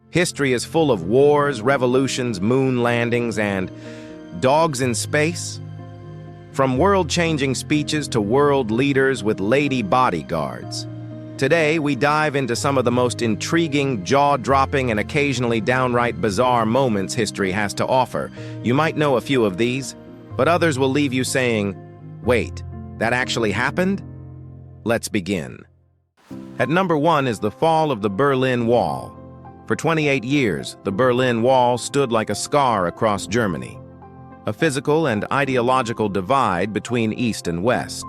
History is full of wars, revolutions, moon landings, and dogs in space. From world-changing speeches to world leaders with lady bodyguards. Today, we dive into some of the most intriguing, jaw-dropping, and occasionally downright bizarre moments history has to offer. You might know a few of these, but others will leave you saying, "Wait, that actually happened?" Let's begin. At number 1 is the fall of the Berlin Wall. For 28 years, the Berlin Wall stood like a scar across Germany, a physical and ideological divide between East and West.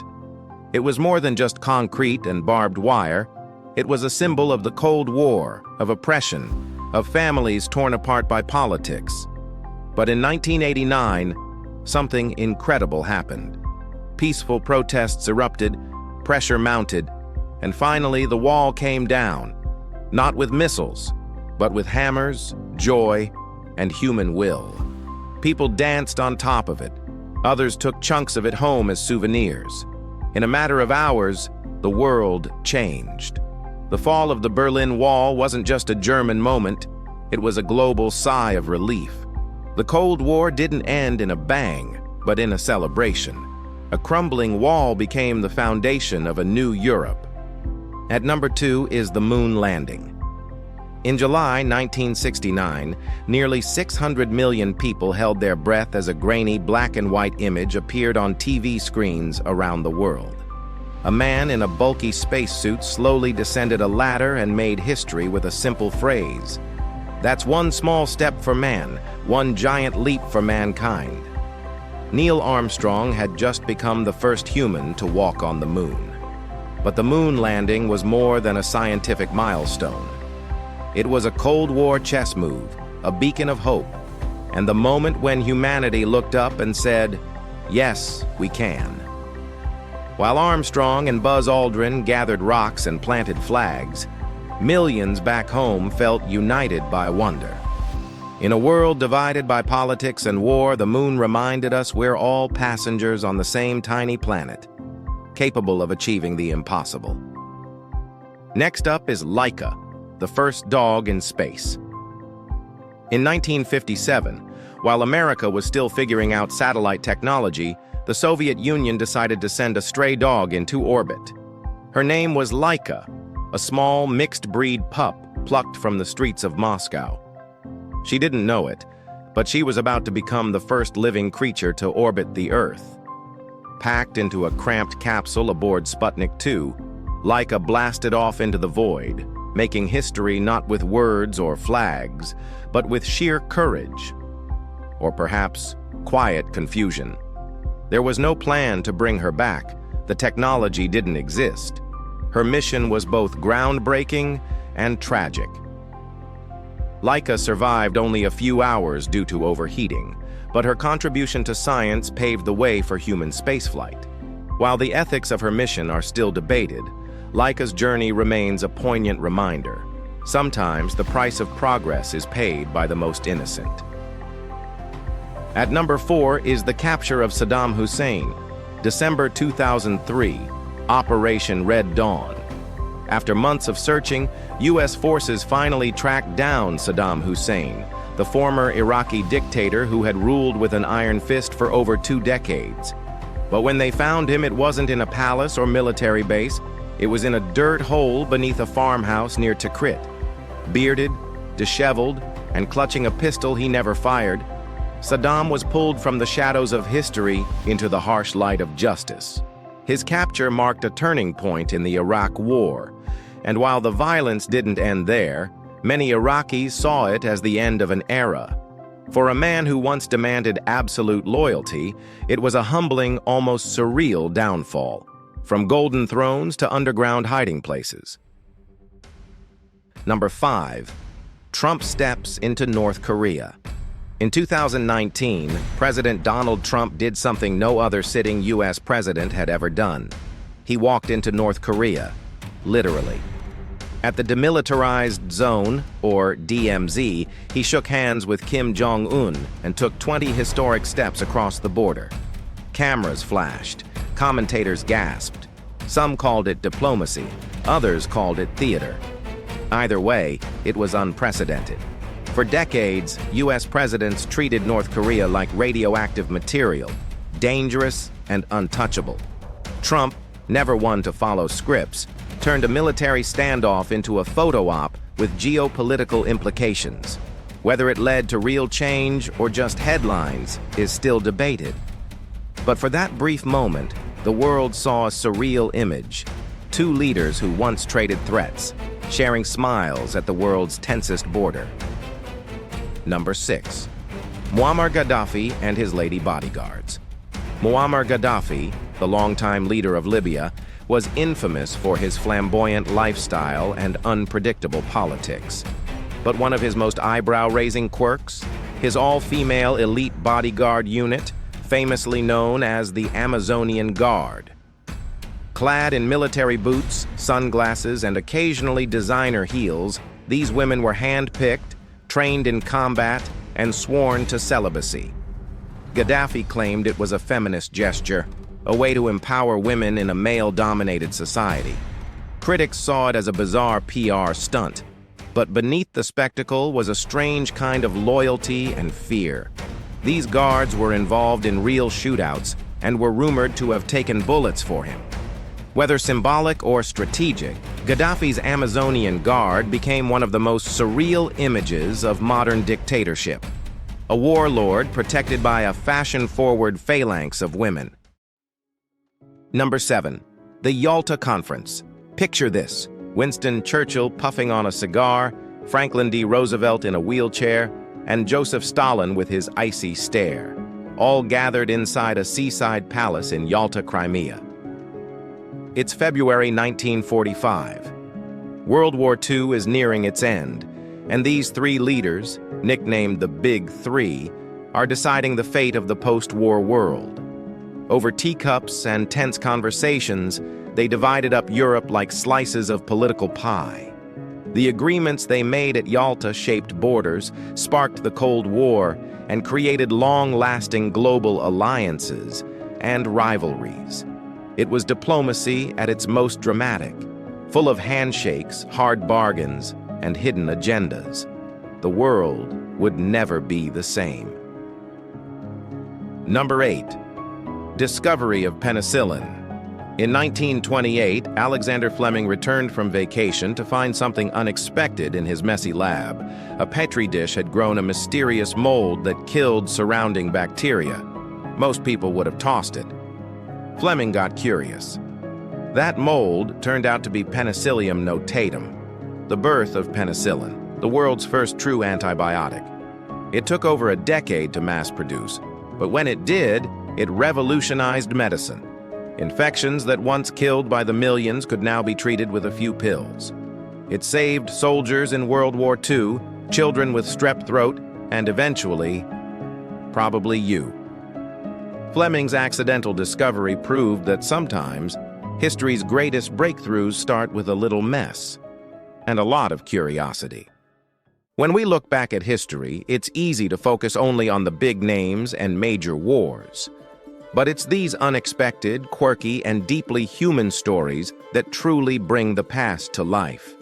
It was more than just concrete and barbed wire. It was a symbol of the Cold War, of oppression, of families torn apart by politics. But in 1989, something incredible happened. Peaceful protests erupted, pressure mounted, and finally the wall came down, not with missiles, but with hammers, joy, and human will. People danced on top of it. Others took chunks of it home as souvenirs. In a matter of hours, the world changed. The fall of the Berlin Wall wasn't just a German moment, it was a global sigh of relief. The Cold War didn't end in a bang, but in a celebration. A crumbling wall became the foundation of a new Europe. At number 2 is the moon landing. In July 1969, nearly 600 million people held their breath as a grainy black and white image appeared on TV screens around the world. A man in a bulky spacesuit slowly descended a ladder and made history with a simple phrase. "That's one small step for man, one giant leap for mankind." Neil Armstrong had just become the first human to walk on the moon. But the moon landing was more than a scientific milestone. It was a Cold War chess move, a beacon of hope, and the moment when humanity looked up and said, "Yes, we can." While Armstrong and Buzz Aldrin gathered rocks and planted flags, millions back home felt united by wonder. In a world divided by politics and war, the moon reminded us we're all passengers on the same tiny planet, capable of achieving the impossible. Next up is Laika, the first dog in space. In 1957, while America was still figuring out satellite technology, the Soviet Union decided to send a stray dog into orbit. Her name was Laika, a small mixed-breed pup plucked from the streets of Moscow. She didn't know it, but she was about to become the first living creature to orbit the Earth. Packed into a cramped capsule aboard Sputnik 2, Laika blasted off into the void, making history not with words or flags, but with sheer courage, or perhaps quiet confusion. There was no plan to bring her back. The technology didn't exist. Her mission was both groundbreaking and tragic. Laika survived only a few hours due to overheating, but her contribution to science paved the way for human spaceflight. While the ethics of her mission are still debated, Laika's journey remains a poignant reminder. Sometimes the price of progress is paid by the most innocent. At number 4 is the capture of Saddam Hussein, December 2003, Operation Red Dawn. After months of searching, U.S. forces finally tracked down Saddam Hussein, the former Iraqi dictator who had ruled with an iron fist for over 2 decades. But when they found him, it wasn't in a palace or military base. It was in a dirt hole beneath a farmhouse near Tikrit. Bearded, disheveled, and clutching a pistol he never fired, Saddam was pulled from the shadows of history into the harsh light of justice. His capture marked a turning point in the Iraq War, and while the violence didn't end there, many Iraqis saw it as the end of an era. For a man who once demanded absolute loyalty, it was a humbling, almost surreal downfall. From golden thrones to underground hiding places. Number 5. Trump steps into North Korea. In 2019, President Donald Trump did something no other sitting U.S. president had ever done. He walked into North Korea, literally. At the Demilitarized Zone, or DMZ, he shook hands with Kim Jong-un and took 20 historic steps across the border. Cameras flashed. Commentators gasped. Some called it diplomacy. Others called it theater. Either way, it was unprecedented. For decades, U.S. presidents treated North Korea like radioactive material, dangerous and untouchable. Trump, never one to follow scripts, turned a military standoff into a photo op with geopolitical implications. Whether it led to real change or just headlines is still debated. But for that brief moment, the world saw a surreal image. Two leaders who once traded threats, sharing smiles at the world's tensest border. Number 6. Muammar Gaddafi and his lady bodyguards. Muammar Gaddafi, the longtime leader of Libya, was infamous for his flamboyant lifestyle and unpredictable politics. But one of his most eyebrow-raising quirks? His all-female elite bodyguard unit, famously known as the Amazonian Guard. Clad in military boots, sunglasses, and occasionally designer heels, these women were hand-picked, trained in combat, and sworn to celibacy. Gaddafi claimed it was a feminist gesture, a way to empower women in a male-dominated society. Critics saw it as a bizarre PR stunt, but beneath the spectacle was a strange kind of loyalty and fear. These guards were involved in real shootouts and were rumored to have taken bullets for him. Whether symbolic or strategic, Gaddafi's Amazonian Guard became one of the most surreal images of modern dictatorship. A warlord protected by a fashion-forward phalanx of women. Number 7. The Yalta Conference. Picture this: Winston Churchill puffing on a cigar, Franklin D. Roosevelt in a wheelchair, and Joseph Stalin with his icy stare, all gathered inside a seaside palace in Yalta, Crimea. It's February 1945. World War II is nearing its end, and these three leaders, nicknamed the Big Three, are deciding the fate of the post-war world. Over teacups and tense conversations, they divided up Europe like slices of political pie. The agreements they made at Yalta shaped borders, sparked the Cold War, and created long-lasting global alliances and rivalries. It was diplomacy at its most dramatic, full of handshakes, hard bargains, and hidden agendas. The world would never be the same. Number 8. Discovery of penicillin. In 1928, Alexander Fleming returned from vacation to find something unexpected in his messy lab. A petri dish had grown a mysterious mold that killed surrounding bacteria. Most people would have tossed it. Fleming got curious. That mold turned out to be Penicillium notatum, the birth of penicillin, the world's first true antibiotic. It took over a decade to mass produce, but when it did, it revolutionized medicine. Infections that once killed by the millions could now be treated with a few pills. It saved soldiers in World War II, children with strep throat, and eventually, probably you. Fleming's accidental discovery proved that sometimes history's greatest breakthroughs start with a little mess and a lot of curiosity. When we look back at history, it's easy to focus only on the big names and major wars. But it's these unexpected, quirky, and deeply human stories that truly bring the past to life.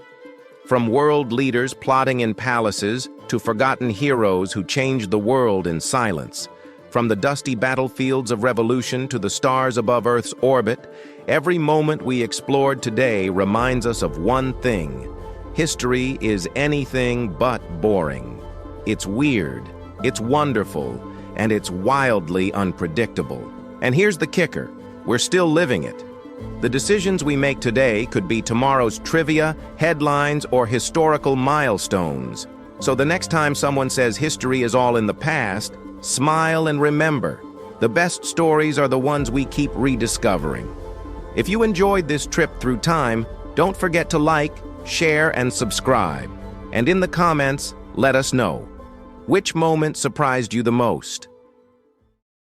From world leaders plotting in palaces to forgotten heroes who changed the world in silence, from the dusty battlefields of revolution to the stars above Earth's orbit, every moment we explored today reminds us of one thing: history is anything but boring. It's weird, it's wonderful, and it's wildly unpredictable. And here's the kicker: we're still living it. The decisions we make today could be tomorrow's trivia, headlines, or historical milestones. So the next time someone says history is all in the past, smile and remember, the best stories are the ones we keep rediscovering. If you enjoyed this trip through time, don't forget to like, share, and subscribe. And in the comments, let us know. Which moment surprised you the most?